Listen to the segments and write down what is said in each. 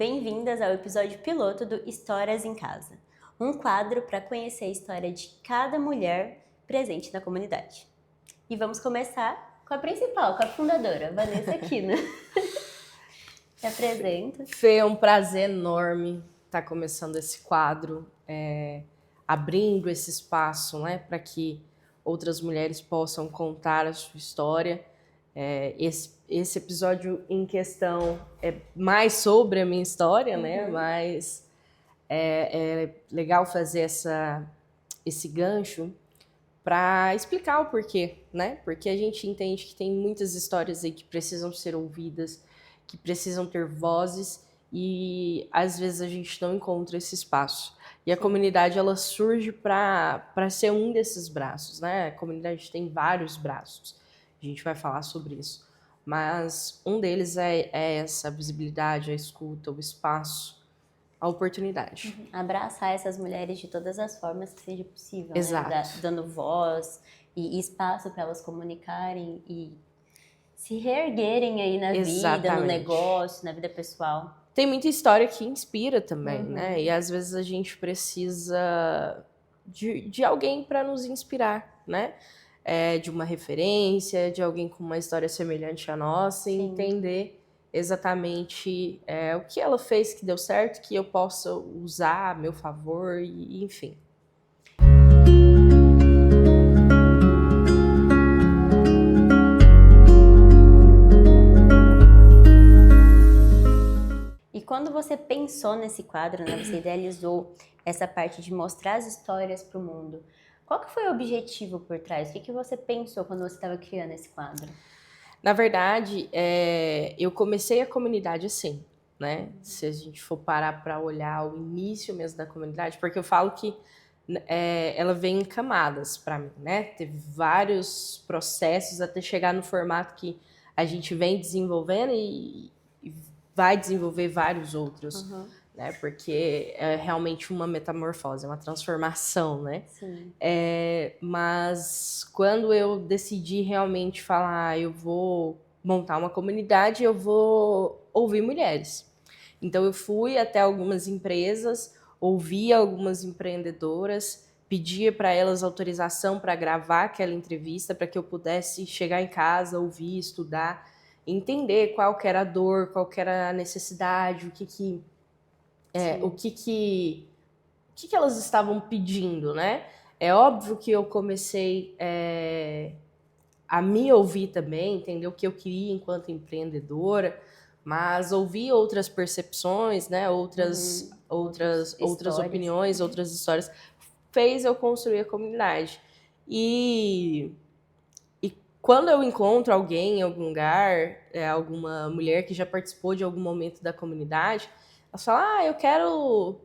Bem-vindas ao episódio piloto do Histórias em Casa, um quadro para conhecer a história de cada mulher presente na comunidade. E vamos começar com a principal, com a fundadora, Vanessa Aquino. Se apresenta. Fê, é um prazer enorme estar começando esse quadro, abrindo esse espaço, né, para que outras mulheres possam contar a sua história. Esse episódio em questão é mais sobre a minha história, né, mas é legal fazer esse gancho para explicar o porquê, né? Porque a gente entende que tem muitas histórias aí que precisam ser ouvidas, que precisam ter vozes e às vezes a gente não encontra esse espaço. E a comunidade ela surge para ser um desses braços, né? A comunidade tem vários braços. A gente vai falar sobre isso. Mas um deles é essa visibilidade, a escuta, o espaço, a oportunidade. Abraçar essas mulheres de todas as formas que seja possível, Exato. né? Dando voz e espaço para elas comunicarem e se reerguerem aí na vida, no negócio, na vida pessoal. Tem muita história que inspira também, né? E às vezes a gente precisa de alguém para nos inspirar, né? De uma referência, de alguém com uma história semelhante à nossa, e entender exatamente o que ela fez que deu certo, que eu possa usar a meu favor, e enfim. E quando você pensou nesse quadro, né, você idealizou essa parte de mostrar as histórias para o mundo, qual que foi o objetivo por trás? O que você pensou quando você estava criando esse quadro? Na verdade, eu comecei a comunidade assim, né? Se a gente for parar para olhar o início mesmo da comunidade, porque eu falo que ela vem em camadas para mim, né? Teve vários processos até chegar no formato que a gente vem desenvolvendo e vai desenvolver vários outros, né? Porque é realmente uma metamorfose, uma transformação, né? Sim. Mas quando eu decidi realmente falar, eu vou montar uma comunidade, eu vou ouvir mulheres. Então eu fui até algumas empresas, ouvi algumas empreendedoras, pedia para elas autorização para gravar aquela entrevista, para que eu pudesse chegar em casa, ouvir, estudar, entender qual que era a dor, qual que era a necessidade, o que elas estavam pedindo, né? É óbvio que eu comecei a me ouvir também, entender o que eu queria enquanto empreendedora, mas ouvir outras percepções, né? Outras opiniões, outras histórias, fez eu construir a comunidade. E quando eu encontro alguém em algum lugar, alguma mulher que já participou de algum momento da comunidade, ela fala, eu quero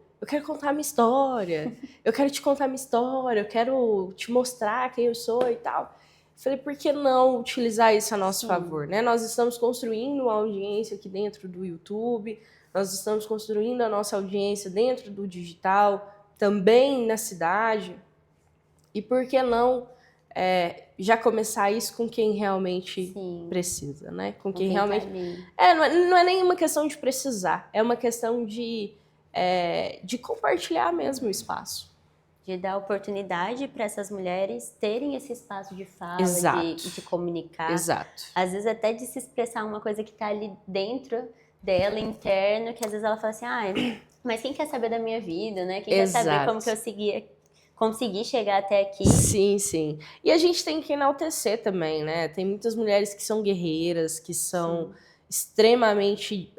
contar minha história, eu quero te contar minha história, eu quero te mostrar quem eu sou e tal. Eu falei, por que não utilizar isso a nosso favor, né? Nós estamos construindo uma audiência aqui dentro do YouTube, nós estamos construindo a nossa audiência dentro do digital, também na cidade, e por que não já começar isso com quem realmente precisa, né? Com quem realmente... não é nem uma questão de precisar, é uma questão de compartilhar mesmo o espaço. De dar oportunidade para essas mulheres terem esse espaço de fala, de comunicar. Exato. Às vezes até de se expressar uma coisa que está ali dentro dela, interno, que às vezes ela fala assim, mas quem quer saber da minha vida, né? Quem quer saber como que eu consegui chegar até aqui? Sim, sim. E a gente tem que enaltecer também, né? Tem muitas mulheres que são guerreiras, que são extremamente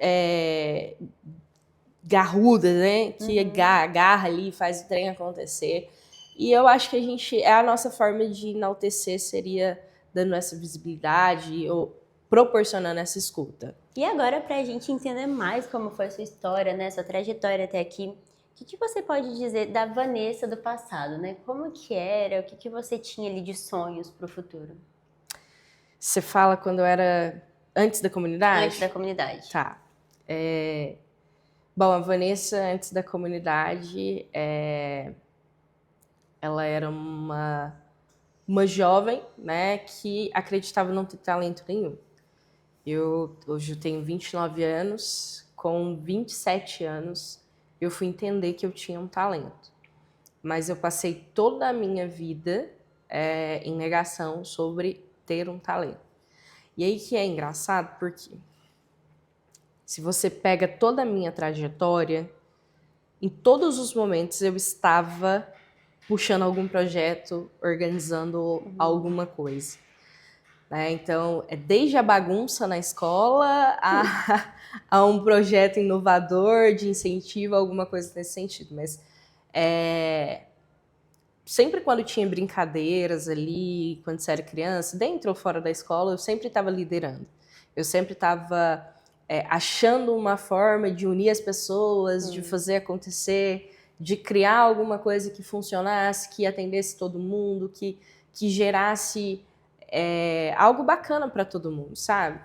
garrudas, né? Que agarra ali, faz o trem acontecer. E eu acho que a nossa forma de enaltecer seria dando essa visibilidade ou proporcionando essa escuta. E agora, para a gente entender mais como foi a sua história, né? Sua trajetória até aqui, o que você pode dizer da Vanessa do passado, né? Como que era, o que você tinha ali de sonhos para o futuro? Você fala quando eu era antes da comunidade? Antes da comunidade. Tá. Bom, a Vanessa, antes da comunidade, ela era uma jovem, né, que acreditava não ter talento nenhum. Hoje eu tenho 29 anos, com 27 anos, eu fui entender que eu tinha um talento. Mas eu passei toda a minha vida em negação sobre ter um talento. E aí que é engraçado, porque se você pega toda a minha trajetória, em todos os momentos eu estava puxando algum projeto, organizando alguma coisa. Né? Então, é desde a bagunça na escola a um projeto inovador de incentivo, alguma coisa nesse sentido. Mas sempre quando tinha brincadeiras ali, quando você era criança, dentro ou fora da escola, eu sempre estava liderando. Eu sempre estava achando uma forma de unir as pessoas, de fazer acontecer, de criar alguma coisa que funcionasse, que atendesse todo mundo, que gerasse algo bacana para todo mundo, sabe?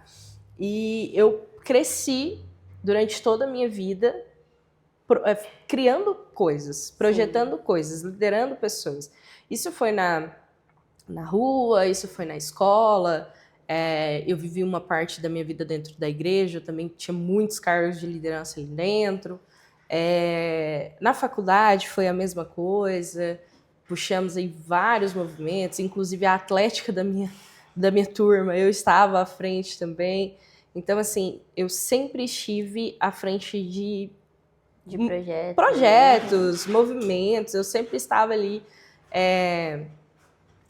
E eu cresci durante toda a minha vida criando coisas, projetando coisas, liderando pessoas. Isso foi na rua, isso foi na escola. Eu vivi uma parte da minha vida dentro da igreja, eu também tinha muitos cargos de liderança ali dentro. Na faculdade foi a mesma coisa, puxamos aí vários movimentos, inclusive a atlética da minha turma, eu estava à frente também. Então, assim, eu sempre estive à frente de projetos, movimentos, eu sempre estava ali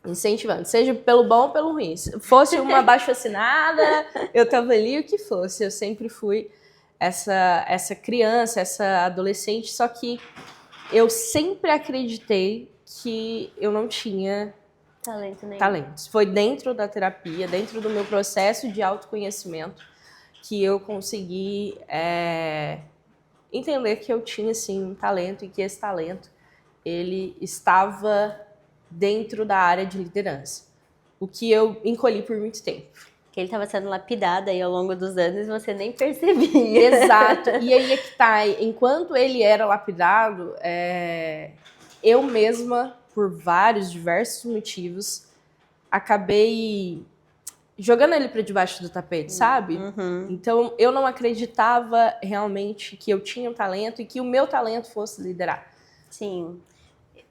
incentivando, seja pelo bom ou pelo ruim. Se fosse uma abaixo-assinada, eu estava ali, o que fosse. Eu sempre fui essa criança, essa adolescente, só que eu sempre acreditei que eu não tinha talentos. Foi dentro da terapia, dentro do meu processo de autoconhecimento, que eu consegui entender que eu tinha, sim, um talento e que esse talento ele estava dentro da área de liderança. O que eu encolhi por muito tempo. Que ele estava sendo lapidado aí ao longo dos anos e você nem percebia. Exato. E aí é que tá. Enquanto ele era lapidado, eu mesma, por diversos motivos, acabei jogando ele para debaixo do tapete, sabe? Então, eu não acreditava realmente que eu tinha um talento e que o meu talento fosse liderar. Sim.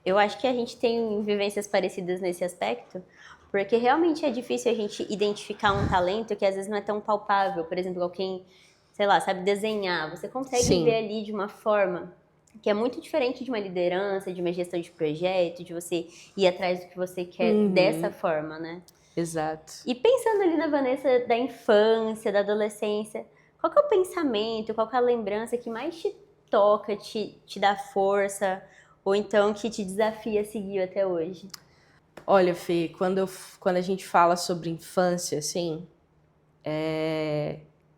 Eu acho que a gente tem vivências parecidas nesse aspecto, porque realmente é difícil a gente identificar um talento que às vezes não é tão palpável. Por exemplo, alguém, sei lá, sabe desenhar. Você consegue ver ali de uma forma que é muito diferente de uma liderança, de uma gestão de projeto, de você ir atrás do que você quer dessa forma, né? Exato. E pensando ali na Vanessa da infância, da adolescência, qual que é o pensamento, qual que é a lembrança que mais te toca, te dá força, ou então que te desafia a seguir até hoje? Olha, Fê, quando a gente fala sobre infância, assim,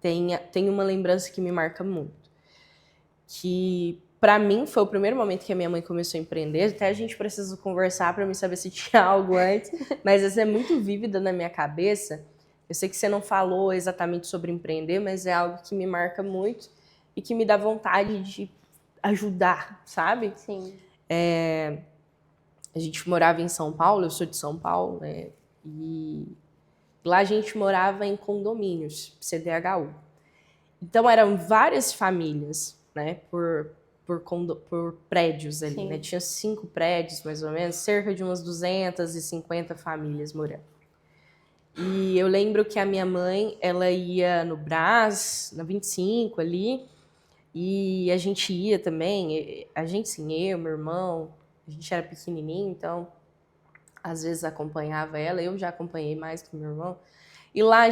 tem uma lembrança que me marca muito. Que, pra mim, foi o primeiro momento que a minha mãe começou a empreender. Até a gente precisa conversar pra mim saber se tinha algo antes. Mas essa é muito vívida na minha cabeça. Eu sei que você não falou exatamente sobre empreender, mas é algo que me marca muito e que me dá vontade de ajudar, sabe? Sim. A gente morava em São Paulo, eu sou de São Paulo, né? E lá a gente morava em condomínios, CDHU. Então eram várias famílias, né? Por prédios ali, né? Tinha 5 prédios, mais ou menos, cerca de umas 250 famílias morando. E eu lembro que a minha mãe, ela ia no Brás, na 25 ali, e a gente ia também, sim, eu, meu irmão, a gente era pequenininho, então às vezes acompanhava ela, eu já acompanhei mais que meu irmão. E lá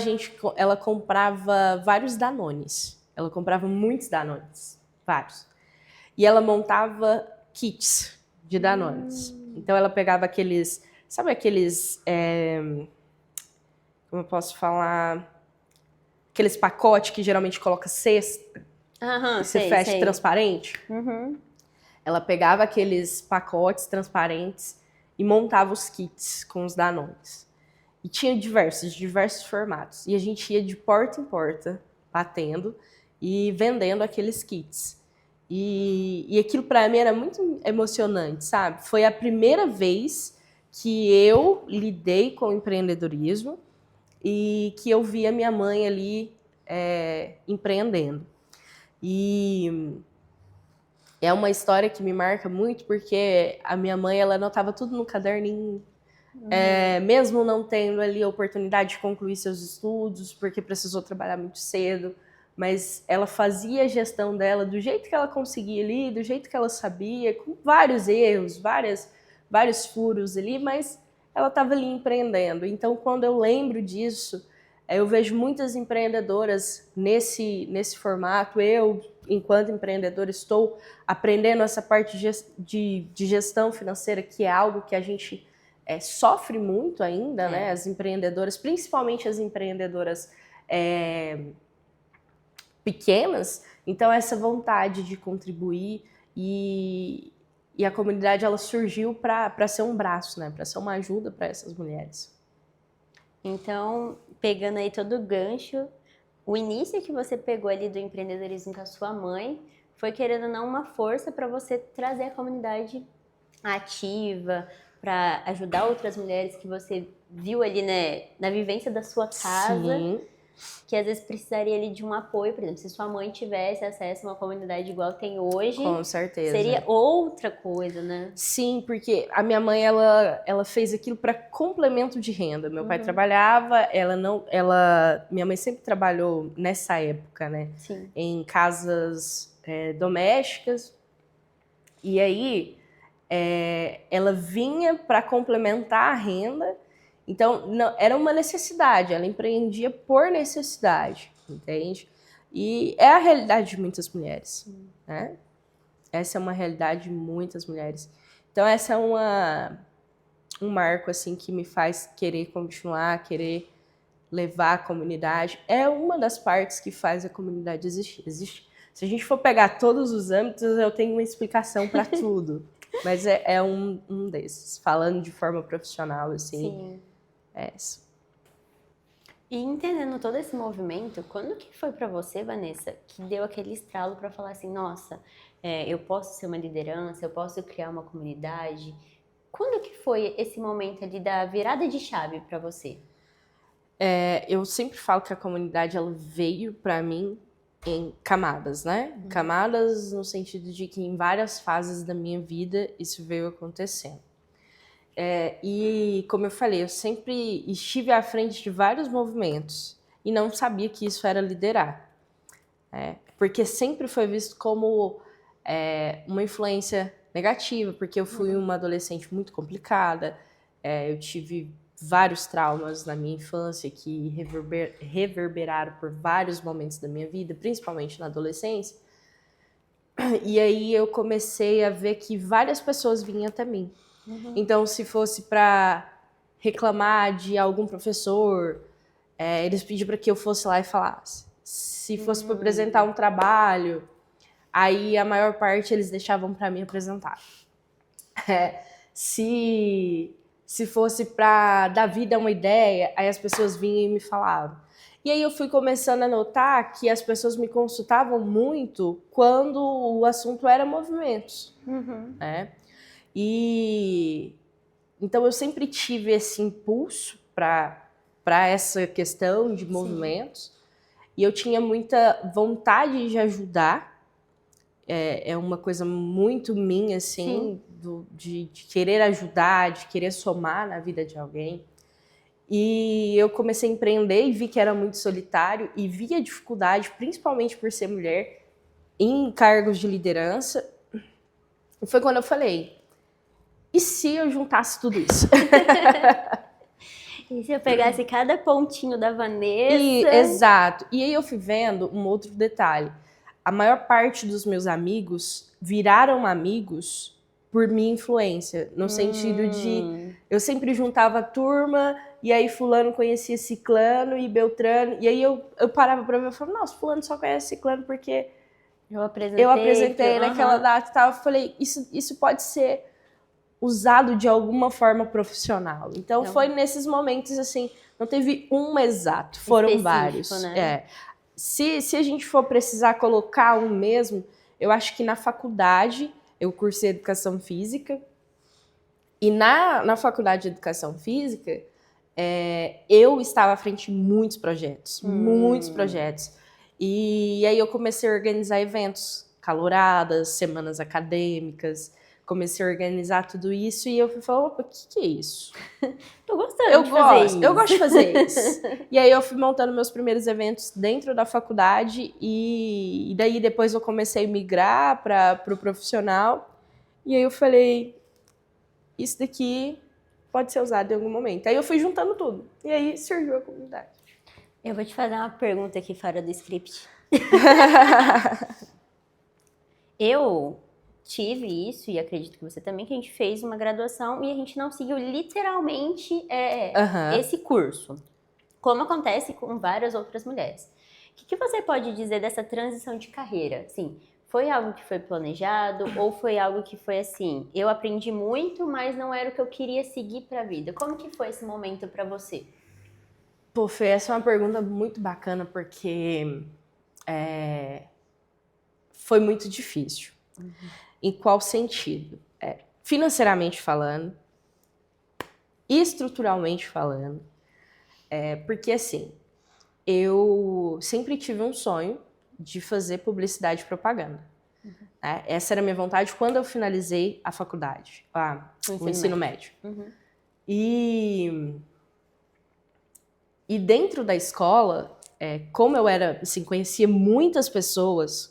ela comprava vários Danones, ela comprava muitos Danones, vários. E ela montava kits de Danones. Então ela pegava aqueles, sabe aqueles, como eu posso falar, aqueles pacotes que geralmente coloca cesta, e você fecha transparente. Ela pegava aqueles pacotes transparentes e montava os kits com os Danones. E tinha diversos formatos. E a gente ia de porta em porta, batendo e vendendo aqueles kits. E aquilo para mim era muito emocionante, sabe? Foi a primeira vez que eu lidei com empreendedorismo e que eu vi a minha mãe ali empreendendo. E é uma história que me marca muito porque a minha mãe, ela anotava tudo no caderninho. Mesmo não tendo ali a oportunidade de concluir seus estudos, porque precisou trabalhar muito cedo, mas ela fazia a gestão dela do jeito que ela conseguia ali, do jeito que ela sabia, com vários erros, vários furos ali, mas ela estava ali empreendendo. Então, quando eu lembro disso, eu vejo muitas empreendedoras nesse formato. Eu, enquanto empreendedora, estou aprendendo essa parte de gestão financeira, que é algo que a gente sofre muito ainda, né? As empreendedoras, principalmente as empreendedoras pequenas. Então, essa vontade de contribuir e a comunidade, ela surgiu para ser um braço, né? Para ser uma ajuda para essas mulheres. Então, pegando aí todo o gancho, o início que você pegou ali do empreendedorismo com a sua mãe foi, querendo ou não, uma força para você trazer a comunidade ativa, para ajudar outras mulheres que você viu ali, né, na vivência da sua casa. Sim. Que às vezes precisaria ali de um apoio, por exemplo, se sua mãe tivesse acesso a uma comunidade igual tem hoje, Com certeza. seria outra coisa, né? Sim, porque a minha mãe, ela fez aquilo para complemento de renda. Meu pai trabalhava, minha mãe sempre trabalhou nessa época, né? Sim. Em casas domésticas. E aí, ela vinha para complementar a renda. Então, não, era uma necessidade, ela empreendia por necessidade, entende? E é a realidade de muitas mulheres, né? Essa é uma realidade de muitas mulheres. Então, essa é um marco, assim, que me faz querer continuar, querer levar a comunidade. É uma das partes que faz a comunidade existir. Se a gente for pegar todos os âmbitos, eu tenho uma explicação para tudo. Mas é um desses. Falando de forma profissional, assim. Sim. É isso. E entendendo todo esse movimento, quando que foi para você, Vanessa, que deu aquele estralo para falar assim, nossa, eu posso ser uma liderança, eu posso criar uma comunidade? Quando que foi esse momento ali da virada de chave para você? Eu sempre falo que a comunidade, ela veio para mim em camadas, né? Camadas no sentido de que em várias fases da minha vida isso veio acontecendo. E, como eu falei, eu sempre estive à frente de vários movimentos e não sabia que isso era liderar. Porque sempre foi visto como uma influência negativa, porque eu fui uma adolescente muito complicada, eu tive vários traumas na minha infância que reverberaram por vários momentos da minha vida, principalmente na adolescência. E aí eu comecei a ver que várias pessoas vinham até mim. Então, se fosse para reclamar de algum professor, eles pediam para que eu fosse lá e falasse. Se fosse para apresentar um trabalho, aí a maior parte eles deixavam para mim apresentar. Se fosse para dar vida a uma ideia, aí as pessoas vinham e me falavam. E aí eu fui começando a notar que as pessoas me consultavam muito quando o assunto era movimentos, né? E então eu sempre tive esse impulso para essa questão de movimentos. E eu tinha muita vontade de ajudar. É uma coisa muito minha, assim, de querer ajudar, de querer somar na vida de alguém. E eu comecei a empreender e vi que era muito solitário e vi a dificuldade, principalmente por ser mulher, em cargos de liderança. E foi quando eu falei, e se eu juntasse tudo isso? E se eu pegasse cada pontinho da Vanessa? Exato. E aí eu fui vendo um outro detalhe. A maior parte dos meus amigos viraram amigos por minha influência. No sentido de... Eu sempre juntava a turma, e aí fulano conhecia ciclano e beltrano. E aí eu parava pra ver e falava, nossa, fulano só conhece ciclano porque eu apresentei naquela data e tal. Eu falei, isso pode ser usado de alguma forma profissional. Então foi nesses momentos, assim, não teve um exato, foram vários. Né? Se a gente for precisar colocar um mesmo, eu acho que na faculdade eu cursei Educação Física, e na faculdade de Educação Física eu estava à frente de muitos projetos, E aí eu comecei a organizar eventos, caloradas, semanas acadêmicas, comecei a organizar tudo isso e eu fui falar, opa, o que é isso? Tô gostando de fazer isso. Eu gosto de fazer isso. E aí eu fui montando meus primeiros eventos dentro da faculdade e daí depois eu comecei a migrar para o profissional e aí eu falei, isso daqui pode ser usado em algum momento. Aí eu fui juntando tudo e aí surgiu a comunidade. Eu vou te fazer uma pergunta aqui fora do script. Eu tive isso, e acredito que você também, que a gente fez uma graduação e a gente não seguiu literalmente esse curso. Como acontece com várias outras mulheres. O que você pode dizer dessa transição de carreira? Assim, foi algo que foi planejado ou foi algo que foi assim, eu aprendi muito, mas não era o que eu queria seguir para a vida? Como que foi esse momento para você? Pô, Fê, essa é uma pergunta muito bacana porque foi muito difícil. Em qual sentido? Financeiramente falando, estruturalmente falando, porque assim, eu sempre tive um sonho de fazer publicidade e propaganda. Né? Essa era a minha vontade quando eu finalizei a faculdade, o ensino médio. E dentro da escola, como eu era, assim, conhecia muitas pessoas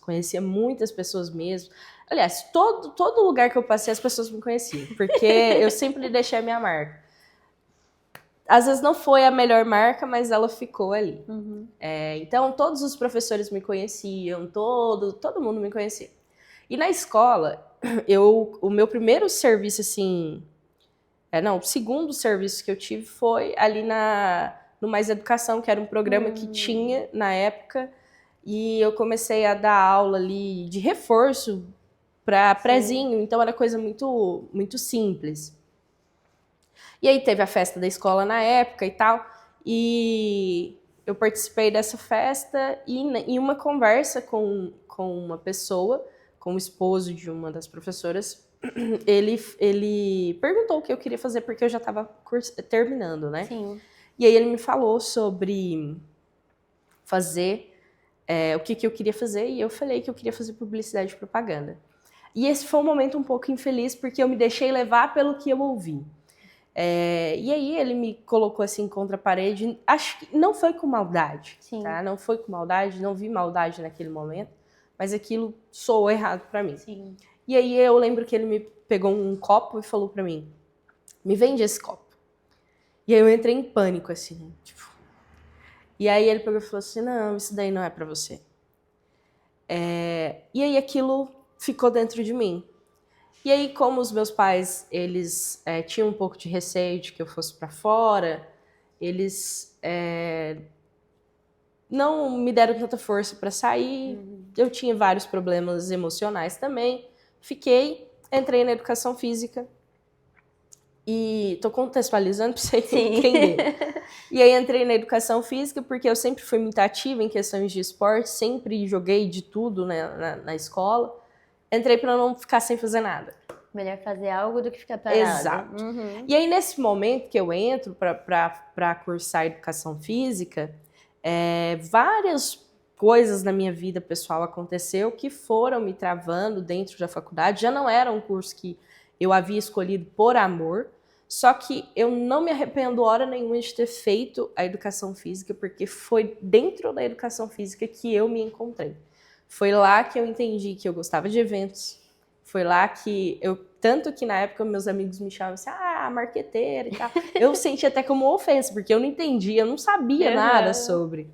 mesmo. Aliás, todo lugar que eu passei, as pessoas me conheciam, porque eu sempre deixei a minha marca. Às vezes não foi a melhor marca, mas ela ficou ali. Então, todos os professores me conheciam, todo mundo me conhecia. E na escola, o meu primeiro serviço, assim... o segundo serviço que eu tive foi ali no Mais Educação, que era um programa que tinha na época, e eu comecei a dar aula ali de reforço para prezinho, então era coisa muito, muito simples. E aí teve a festa da escola na época e tal, e eu participei dessa festa e em uma conversa com uma pessoa, com o esposo de uma das professoras, ele perguntou o que eu queria fazer, porque eu já estava terminando, né? Sim. E aí ele me falou sobre fazer o que eu queria fazer, e eu falei que eu queria fazer publicidade e propaganda. E esse foi um momento um pouco infeliz, porque eu me deixei levar pelo que eu ouvi. E aí ele me colocou assim contra a parede, acho que não foi com maldade, tá? Não foi com maldade, não vi maldade naquele momento, mas aquilo soou errado para mim. Sim. E aí eu lembro que ele me pegou um copo e falou para mim, me vende esse copo. E aí eu entrei em pânico, assim, tipo... E aí ele pegou e falou assim, não, isso daí não é para você. E aí aquilo ficou dentro de mim. E aí, como os meus pais, eles tinham um pouco de receio de que eu fosse para fora, eles não me deram tanta força para sair. Eu tinha vários problemas emocionais também. Entrei na educação física. E tô contextualizando para você entender. E aí entrei na educação física porque eu sempre fui muito ativa em questões de esporte, sempre joguei de tudo, né, na escola. Entrei para não ficar sem fazer nada. Melhor fazer algo do que ficar parado. Exato. E aí, nesse momento que eu entro para cursar educação física, várias coisas na minha vida pessoal aconteceu que foram me travando dentro da faculdade. Já não era um curso que eu havia escolhido por amor, só que eu não me arrependo hora nenhuma de ter feito a educação física, porque foi dentro da educação física que eu me encontrei. Foi lá que eu entendi que eu gostava de eventos. Foi lá que tanto que na época meus amigos me chamavam assim, marqueteira e tal. Eu senti até como ofensa, porque eu não entendia, eu não sabia nada sobre.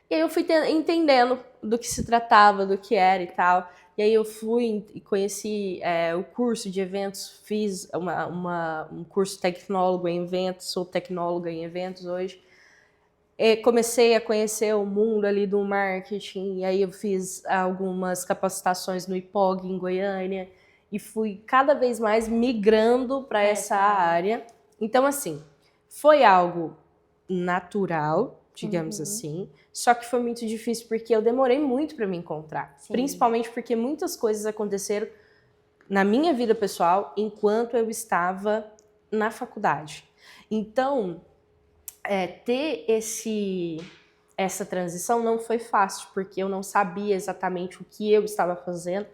E aí eu fui entendendo do que se tratava, do que era e tal. E aí eu fui e conheci o curso de eventos, fiz um curso tecnólogo em eventos, sou tecnóloga em eventos hoje. Comecei a conhecer o mundo ali do marketing, e aí eu fiz algumas capacitações no IPOG em Goiânia, e fui cada vez mais migrando para essa área. Então, assim, foi algo natural, digamos assim, só que foi muito difícil porque eu demorei muito para me encontrar. Sim. Principalmente porque muitas coisas aconteceram na minha vida pessoal enquanto eu estava na faculdade. Então, ter essa transição não foi fácil, porque eu não sabia exatamente o que eu estava fazendo.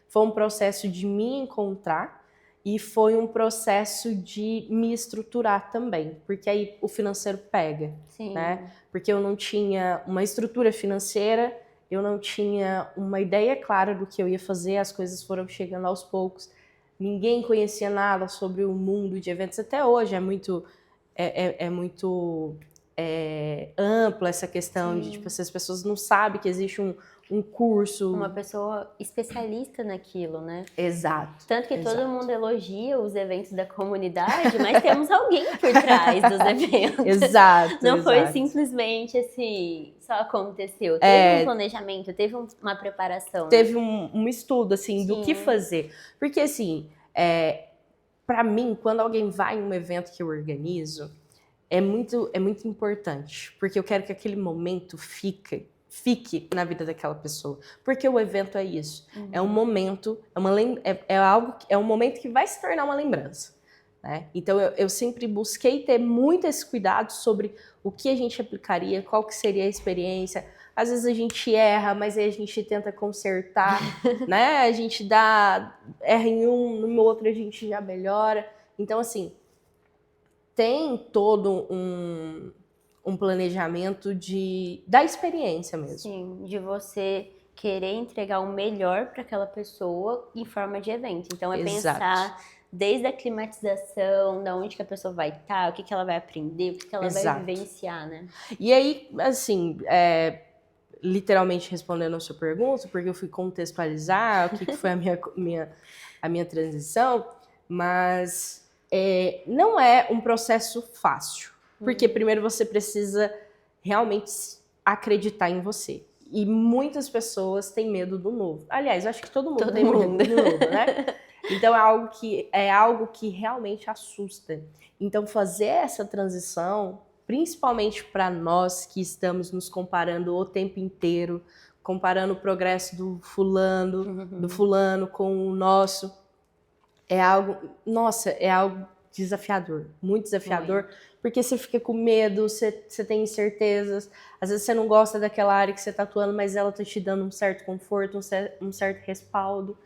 Foi um processo de me encontrar e foi um processo de me estruturar também, porque aí o financeiro pega, Sim. né? Porque eu não tinha uma estrutura financeira, eu não tinha uma ideia clara do que eu ia fazer, as coisas foram chegando aos poucos. Ninguém conhecia nada sobre o mundo de eventos, até hoje é muito ampla essa questão de, tipo, se as pessoas não sabem que existe um curso. Uma pessoa especialista naquilo, né? Exato. Tanto que exato. todo mundo elogia os eventos da comunidade, mas temos alguém por trás dos eventos. Exato. Não foi exato. simplesmente assim, só aconteceu. Teve um planejamento, teve uma preparação. Teve né? um estudo, assim, do que fazer. Porque, assim, pra mim, quando alguém vai em um evento que eu organizo, é muito importante, porque eu quero que aquele momento fique na vida daquela pessoa, porque o evento é isso, é um momento, é um momento que vai se tornar uma lembrança, né? Então eu sempre busquei ter muito esse cuidado sobre o que a gente aplicaria, qual que seria a experiência. Às vezes a gente erra, mas aí a gente tenta consertar, né? A gente erra em um, no outro a gente já melhora. Então, assim, tem todo um planejamento da experiência mesmo. Sim, de você querer entregar o melhor para aquela pessoa em forma de evento. Então é pensar desde a climatização, da onde que a pessoa vai estar, o que ela vai aprender, o que ela vai vivenciar, né? E aí, assim, literalmente respondendo a sua pergunta, porque eu fui contextualizar o que foi a minha transição, mas não é um processo fácil, porque primeiro você precisa realmente acreditar em você. E muitas pessoas têm medo do novo. Aliás, eu acho que todo mundo tem medo do novo, né? Então é algo que realmente assusta. Então fazer essa transição, principalmente para nós que estamos nos comparando o tempo inteiro, comparando o progresso do fulano com o nosso, é algo desafiador, muito desafiador, porque você fica com medo, você tem incertezas, às vezes você não gosta daquela área que você está atuando, mas ela está te dando um certo conforto, um certo respaldo.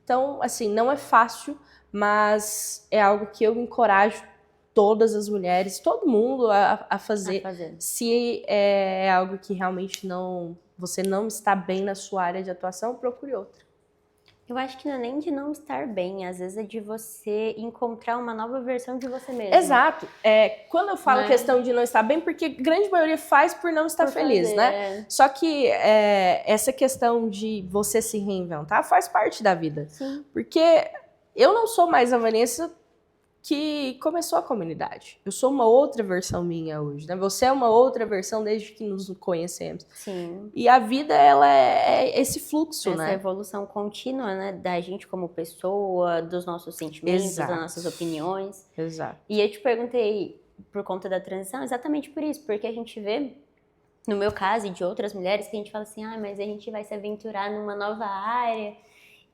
Então, assim, não é fácil, mas é algo que eu encorajo todas as mulheres, todo mundo a fazer. Se é algo que realmente você não está bem na sua área de atuação, procure outra. Eu acho que não é nem de não estar bem, às vezes é de você encontrar uma nova versão de você mesmo. Exato. Quando eu falo questão de não estar bem, porque a grande maioria faz por não estar feliz, né? Só que essa questão de você se reinventar faz parte da vida. Sim. Porque eu não sou mais a Vanessa que começou a comunidade. Eu sou uma outra versão minha hoje, né? Você é uma outra versão desde que nos conhecemos. Sim. E a vida, ela é esse fluxo, né? Essa evolução contínua, né? Da gente como pessoa, dos nossos sentimentos, das nossas opiniões. Exato. E eu te perguntei, por conta da transição, exatamente por isso. Porque a gente vê, no meu caso e de outras mulheres, que a gente fala assim, mas a gente vai se aventurar numa nova área.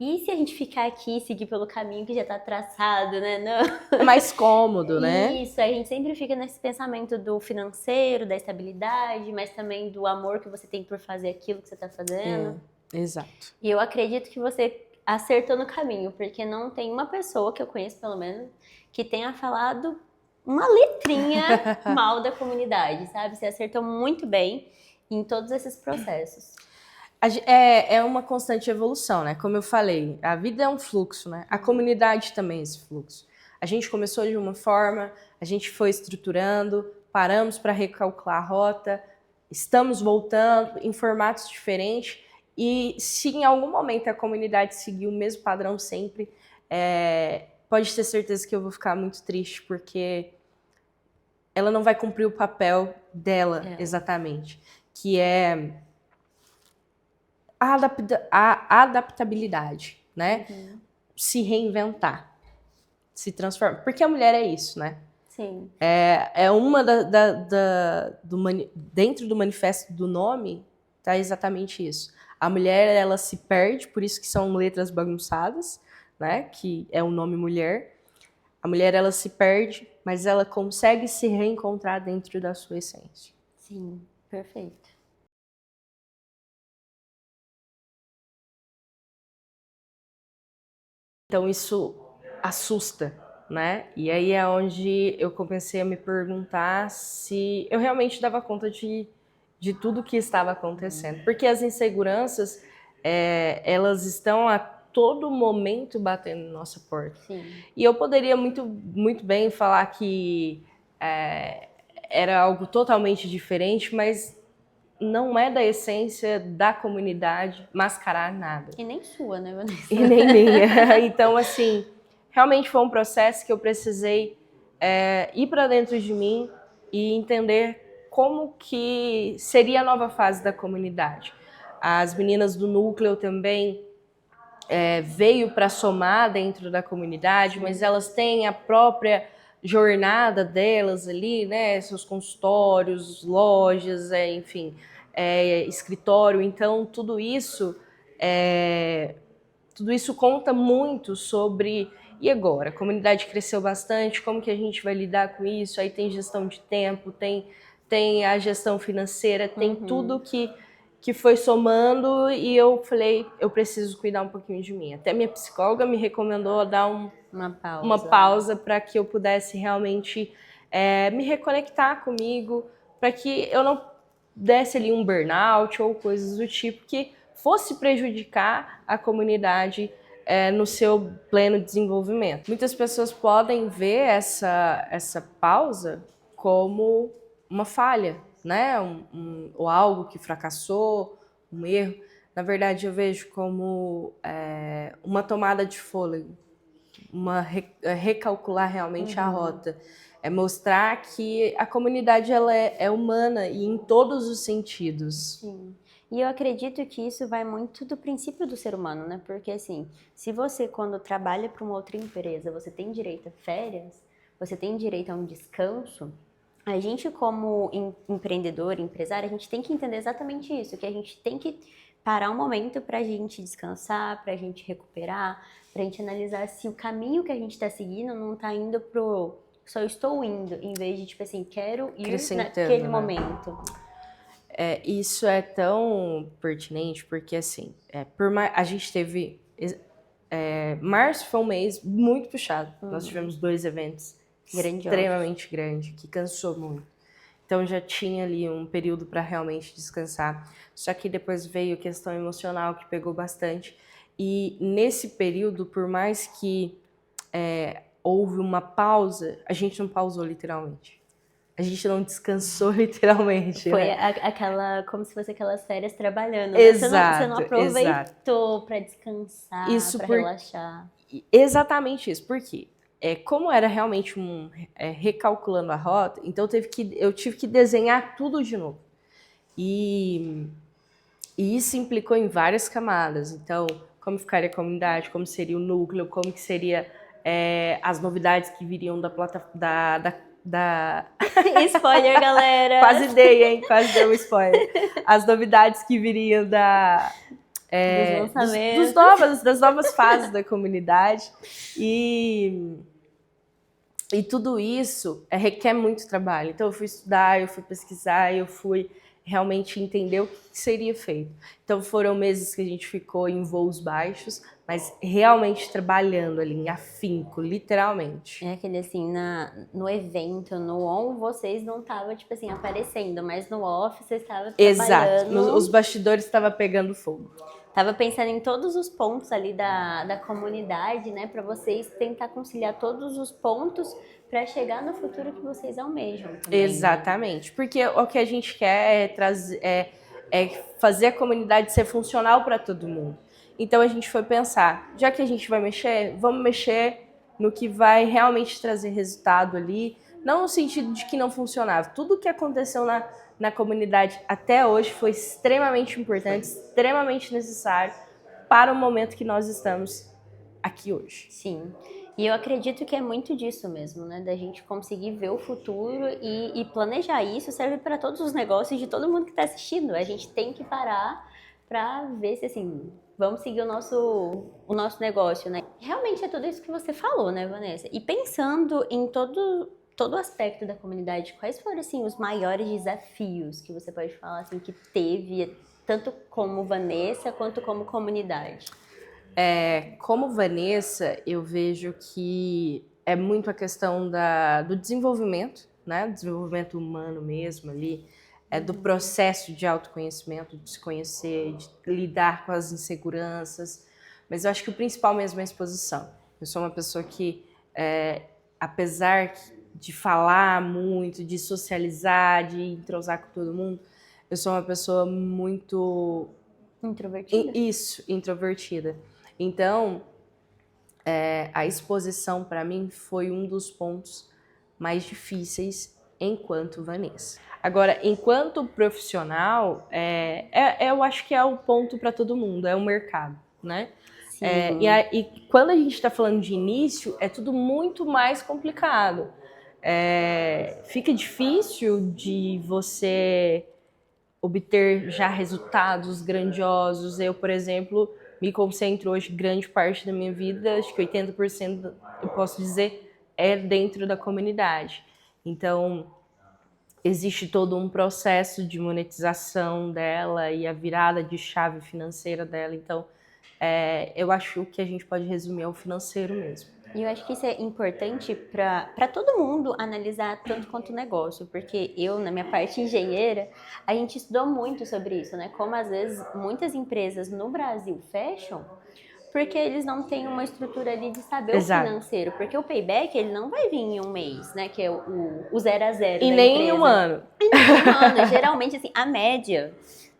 E se a gente ficar aqui e seguir pelo caminho que já tá traçado, né? Não. É mais cômodo, né? Isso, a gente sempre fica nesse pensamento do financeiro, da estabilidade, mas também do amor que você tem por fazer aquilo que você tá fazendo. Exato. E eu acredito que você acertou no caminho, porque não tem uma pessoa que eu conheço, pelo menos, que tenha falado uma letrinha mal da comunidade, sabe? Você acertou muito bem em todos esses processos. É uma constante evolução, né? Como eu falei, a vida é um fluxo, né? A comunidade também é esse fluxo. A gente começou de uma forma, a gente foi estruturando, paramos para recalcular a rota, estamos voltando em formatos diferentes. E se em algum momento a comunidade seguir o mesmo padrão sempre, pode ter certeza que eu vou ficar muito triste, porque ela não vai cumprir o papel dela exatamente, que é a adaptabilidade, né? Se reinventar, se transformar. Porque a mulher é isso, né? Sim. É uma dentro do manifesto do nome, tá exatamente isso. A mulher, ela se perde, por isso que são letras bagunçadas, né? Que é o nome mulher. A mulher, ela se perde, mas ela consegue se reencontrar dentro da sua essência. Sim, perfeito. Então isso assusta, né? E aí é onde eu comecei a me perguntar se eu realmente dava conta de tudo que estava acontecendo. Porque as inseguranças, elas estão a todo momento batendo na nossa porta. Sim. E eu poderia muito bem falar que era algo totalmente diferente, mas não é da essência da comunidade mascarar nada. E nem sua, né, Vanessa? E nem minha. Então, assim, realmente foi um processo que eu precisei ir para dentro de mim e entender como que seria a nova fase da comunidade. As meninas do núcleo também veio para somar dentro da comunidade, mas elas têm a própria jornada delas ali, né? Seus consultórios, lojas, enfim, escritório. Então, tudo isso conta muito sobre e agora? A comunidade cresceu bastante, como que a gente vai lidar com isso? Aí tem gestão de tempo, tem a gestão financeira, tem tudo que foi somando e eu falei, eu preciso cuidar um pouquinho de mim. Até minha psicóloga me recomendou dar uma pausa para que eu pudesse realmente me reconectar comigo, para que eu não desse ali um burnout ou coisas do tipo que fosse prejudicar a comunidade no seu pleno desenvolvimento. Muitas pessoas podem ver essa pausa como uma falha, né? Ou algo que fracassou, um erro. Na verdade, eu vejo como uma tomada de fôlego, recalcular realmente a rota. É mostrar que a comunidade ela é humana e em todos os sentidos. Sim. E eu acredito que isso vai muito do princípio do ser humano, né? Porque assim, se você quando trabalha para uma outra empresa, você tem direito a férias, você tem direito a um descanso, a gente como empreendedor, empresário, a gente tem que entender exatamente isso, que a gente tem que parar um momento para a gente descansar, para a gente recuperar, para a gente analisar se o caminho que a gente está seguindo não está indo pro só estou indo, em vez de tipo assim, quero ir naquele momento. Isso é tão pertinente porque, assim, a gente teve... março foi um mês muito puxado. Nós tivemos 2 eventos extremamente grandes, que cansou muito. Então já tinha ali um período para realmente descansar. Só que depois veio a questão emocional, que pegou bastante. E nesse período, por mais que houve uma pausa, a gente não pausou literalmente. A gente não descansou literalmente. Foi né? aquela, como se fosse aquelas férias trabalhando. Exato, né? Você não aproveitou para descansar, para relaxar. Exatamente isso. Por quê? Como era realmente recalculando a rota, então eu tive que desenhar tudo de novo. E isso implicou em várias camadas. Então, como ficaria a comunidade, como seria o núcleo, como que seria as novidades que viriam da plataforma da... Spoiler, galera! Quase dei, hein? Quase dei um spoiler. As novidades que viriam dos lançamentos. das novas fases da comunidade. E tudo isso requer muito trabalho. Então eu fui estudar, eu fui pesquisar, eu fui realmente entender o que seria feito. Então foram meses que a gente ficou em voos baixos, mas realmente trabalhando ali em afinco, literalmente. É aquele assim, no evento, no on, vocês não estavam, tipo assim, aparecendo, mas no off vocês estavam trabalhando. Exato, os bastidores estavam pegando fogo. Tava pensando em todos os pontos ali da comunidade, né? Para vocês tentar conciliar todos os pontos para chegar no futuro que vocês almejam também. Exatamente, porque o que a gente quer é fazer a comunidade ser funcional para todo mundo. Então a gente foi pensar, já que a gente vai mexer, vamos mexer no que vai realmente trazer resultado ali, não no sentido de que não funcionava. Tudo que aconteceu na comunidade até hoje foi extremamente importante, extremamente necessário para o momento que nós estamos aqui hoje. Sim, e eu acredito que é muito disso mesmo, né? Da gente conseguir ver o futuro e planejar isso serve para todos os negócios de todo mundo que está assistindo. A gente tem que parar para ver se, assim, vamos seguir o nosso negócio, né? Realmente é tudo isso que você falou, né, Vanessa? E pensando em todo o aspecto da comunidade, quais foram, assim, os maiores desafios que você pode falar, assim, que teve, tanto como Vanessa, quanto como comunidade? Como Vanessa, eu vejo que é muito a questão do desenvolvimento, né? Desenvolvimento humano mesmo ali, do processo de autoconhecimento, de se conhecer, de lidar com as inseguranças. Mas eu acho que o principal mesmo é a exposição. Eu sou uma pessoa que, apesar de falar muito, de socializar, de entrosar com todo mundo, eu sou uma pessoa muito... Introvertida? Isso, introvertida. Então, a exposição para mim foi um dos pontos mais difíceis enquanto Vanessa. Agora, enquanto profissional, eu acho que é o ponto para todo mundo, é o mercado, né? Sim. E quando a gente está falando de início, é tudo muito mais complicado. Fica difícil de você obter já resultados grandiosos. Eu, por exemplo, me concentro hoje, grande parte da minha vida, acho que 80% eu posso dizer, é dentro da comunidade. Então, existe todo um processo de monetização dela e a virada de chave financeira dela. Então, eu acho que a gente pode resumir ao financeiro mesmo. E eu acho que isso é importante para todo mundo analisar tanto quanto o negócio, porque eu, na minha parte engenheira, a gente estudou muito sobre isso, né? Como às vezes muitas empresas no Brasil fecham porque eles não têm uma estrutura ali de saber Exato. o financeiro, porque o payback ele não vai vir em um mês, né? Que é o 0 a 0 E da nem empresa. em um ano. E nem em um ano. Geralmente, assim, a média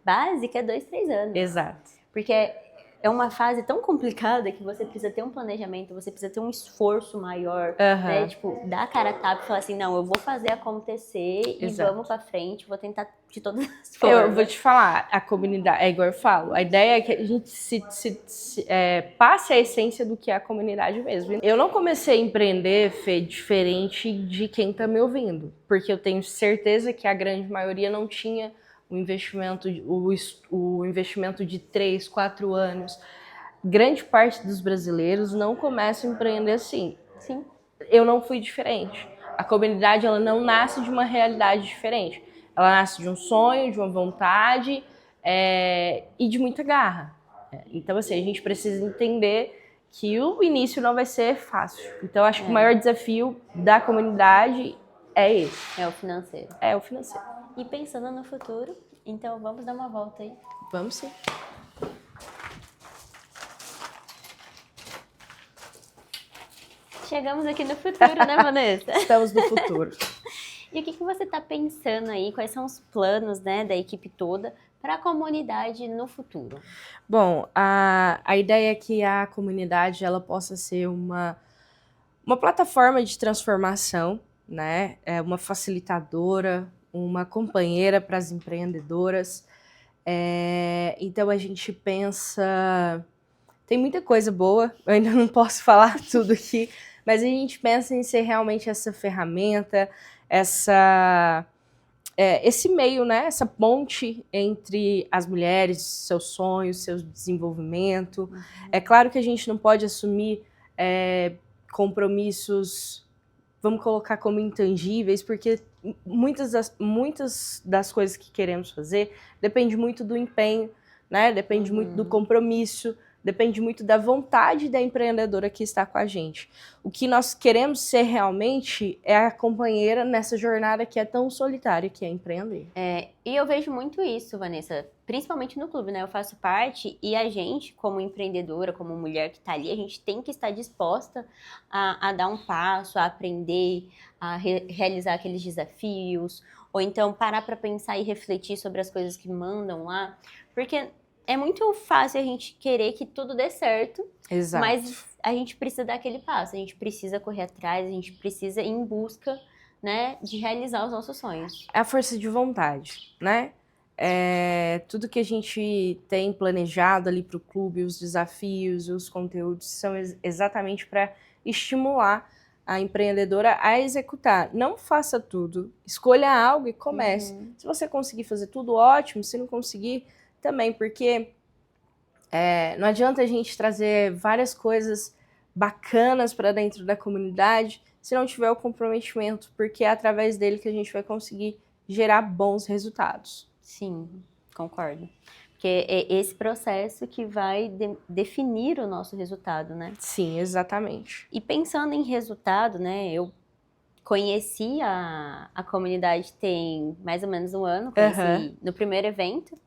básica é 2, 3 anos. Exato. Porque é uma fase tão complicada que você precisa ter um planejamento, você precisa ter um esforço maior, né? Tipo, dar a cara a tapa e falar assim, não, eu vou fazer acontecer e vamos pra frente, vou tentar de todas as formas. Eu vou te falar, a comunidade, é igual eu falo, a ideia é que a gente passe a essência do que é a comunidade mesmo. Eu não comecei a empreender, Fê, diferente de quem tá me ouvindo, porque eu tenho certeza que a grande maioria não tinha o investimento de 3, 4 anos. Grande parte dos brasileiros não começa a empreender assim. Sim. Eu não fui diferente. A comunidade, ela não nasce de uma realidade diferente. Ela nasce de um sonho, de uma vontade e de muita garra. Então, assim, a gente precisa entender que o início não vai ser fácil. Então, acho que o maior desafio da comunidade é esse. É o financeiro. É o financeiro. E pensando no futuro, então vamos dar uma volta aí. Vamos sim. Chegamos aqui no futuro, né, Vanessa? Estamos no futuro. E o que você está pensando aí? Quais são os planos, né, da equipe toda para a comunidade no futuro? Bom, a ideia é que a comunidade ela possa ser uma plataforma de transformação, né? Uma facilitadora, uma companheira para as empreendedoras. Então a gente pensa... Tem muita coisa boa, eu ainda não posso falar tudo aqui, mas a gente pensa em ser realmente essa ferramenta, esse meio, né? Essa ponte entre as mulheres, seus sonhos, seu desenvolvimento. É claro que a gente não pode assumir compromissos, vamos colocar como intangíveis, porque muitas das coisas que queremos fazer depende muito do empenho, né? Depende muito do compromisso, depende muito da vontade da empreendedora que está com a gente. O que nós queremos ser realmente é a companheira nessa jornada que é tão solitária que é empreender. E eu vejo muito isso, Vanessa, principalmente no clube, né? Eu faço parte e a gente, como empreendedora, como mulher que está ali, a gente tem que estar disposta a dar um passo, a aprender, a realizar aqueles desafios, ou então parar para pensar e refletir sobre as coisas que mandam lá, porque é muito fácil a gente querer que tudo dê certo, Exato. Mas a gente precisa dar aquele passo, a gente precisa correr atrás, a gente precisa ir em busca, né, de realizar os nossos sonhos. É a força de vontade, né? Tudo que a gente tem planejado ali para o clube, os desafios, os conteúdos, são exatamente para estimular a empreendedora a executar. Não faça tudo, escolha algo e comece. Se você conseguir fazer tudo, ótimo. Se não conseguir, também, porque não adianta a gente trazer várias coisas bacanas para dentro da comunidade se não tiver o comprometimento, porque é através dele que a gente vai conseguir gerar bons resultados. Sim, concordo. Porque é esse processo que vai definir o nosso resultado, né? Sim, exatamente. E pensando em resultado, né? Eu conheci a comunidade tem mais ou menos um ano, conheci no primeiro evento.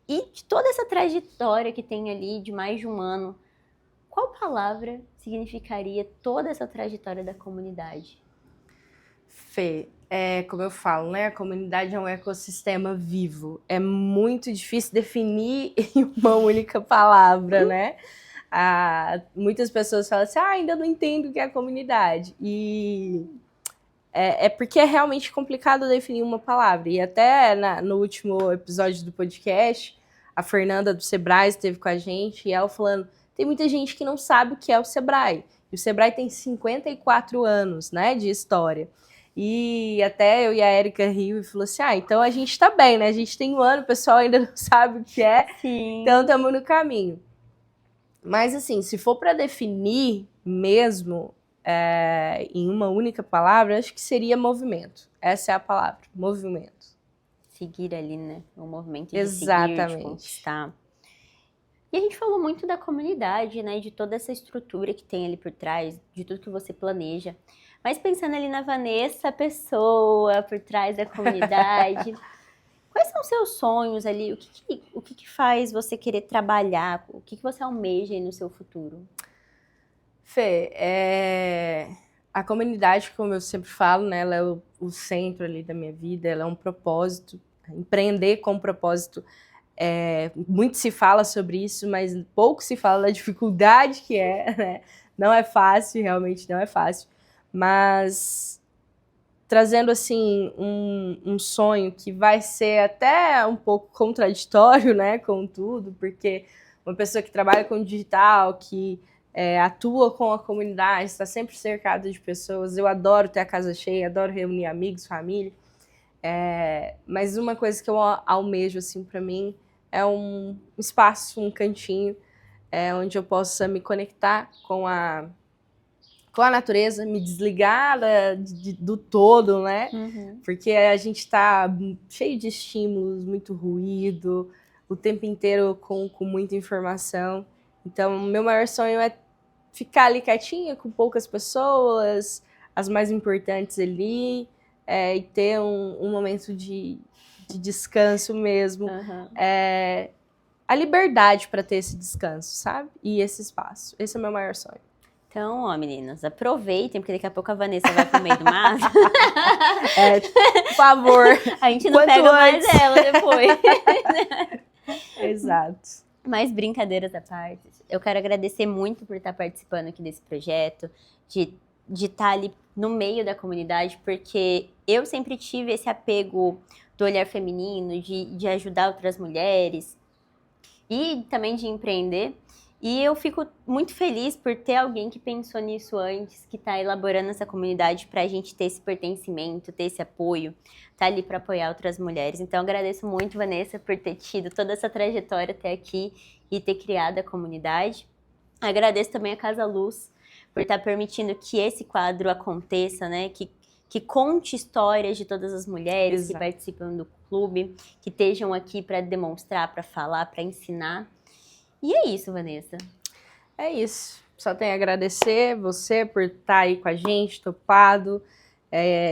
E de toda essa trajetória que tem ali de mais de um ano, qual palavra significaria toda essa trajetória da comunidade? Fê, como eu falo, né? A comunidade é um ecossistema vivo. É muito difícil definir em uma única palavra, né? Muitas pessoas falam assim, ainda não entendo o que é a comunidade. E é porque é realmente complicado definir uma palavra. E até no último episódio do podcast, a Fernanda do Sebrae esteve com a gente e ela falando, tem muita gente que não sabe o que é o Sebrae. E o Sebrae tem 54 anos, né, de história. E até eu e a Érica riu e falou assim, então a gente tá bem, né? A gente tem um ano, o pessoal ainda não sabe o que é. Sim. Então estamos no caminho. Mas assim, se for para definir mesmo em uma única palavra, acho que seria movimento. Essa é a palavra, movimento. Seguir ali, né? O movimento de Exatamente. seguir, de conquistar. E a gente falou muito da comunidade, né? De toda essa estrutura que tem ali por trás, de tudo que você planeja. Mas pensando ali na Vanessa, a pessoa por trás da comunidade, quais são os seus sonhos ali? O que faz você querer trabalhar? O que você almeja aí no seu futuro? Fê, a comunidade, como eu sempre falo, né, ela é o centro ali da minha vida, ela é um propósito. Empreender com propósito, muito se fala sobre isso, mas pouco se fala da dificuldade que é, né? Não é fácil, realmente não é fácil. Mas trazendo assim um sonho que vai ser até um pouco contraditório, né, com tudo, porque uma pessoa que trabalha com digital, que atua com a comunidade, está sempre cercada de pessoas. Eu adoro ter a casa cheia, adoro reunir amigos, família. Mas uma coisa que eu almejo assim para mim é um espaço, um cantinho, onde eu possa me conectar com a natureza, me desligar do todo, né? Uhum. Porque a gente está cheio de estímulos, muito ruído, o tempo inteiro com muita informação. Então, o meu maior sonho é ficar ali quietinha, com poucas pessoas, as mais importantes ali, e ter um momento de descanso mesmo. Uhum. A liberdade para ter esse descanso, sabe? E esse espaço. Esse é o meu maior sonho. Então, ó, meninas, aproveitem, porque daqui a pouco a Vanessa vai pro meio do mato. Por favor. A gente não pega mais ela depois. Exato. Mas brincadeiras à parte, eu quero agradecer muito por estar participando aqui desse projeto, de estar ali no meio da comunidade, porque eu sempre tive esse apego do olhar feminino, de ajudar outras mulheres e também de empreender. E eu fico muito feliz por ter alguém que pensou nisso antes, que está elaborando essa comunidade para a gente ter esse pertencimento, ter esse apoio, tá ali para apoiar outras mulheres. Então, eu agradeço muito, Vanessa, por ter tido toda essa trajetória até aqui e ter criado a comunidade. Agradeço também a Casa Luz por estar permitindo que esse quadro aconteça, né? Que conte histórias de todas as mulheres que participam do clube, que estejam aqui para demonstrar, para falar, para ensinar. E é isso, Vanessa. É isso. Só tenho a agradecer você por estar aí com a gente, topado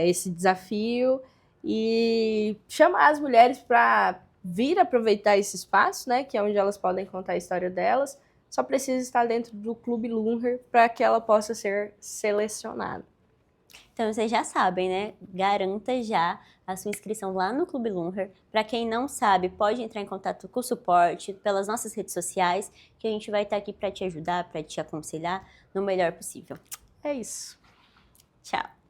esse desafio e chamar as mulheres para vir aproveitar esse espaço, né, que é onde elas podem contar a história delas. Só precisa estar dentro do Clube Lunher para que ela possa ser selecionada. Então, vocês já sabem, né? Garanta já a sua inscrição lá no Clube Lunher. Para quem não sabe, pode entrar em contato com o suporte pelas nossas redes sociais, que a gente vai estar aqui para te ajudar, para te aconselhar no melhor possível. É isso. Tchau.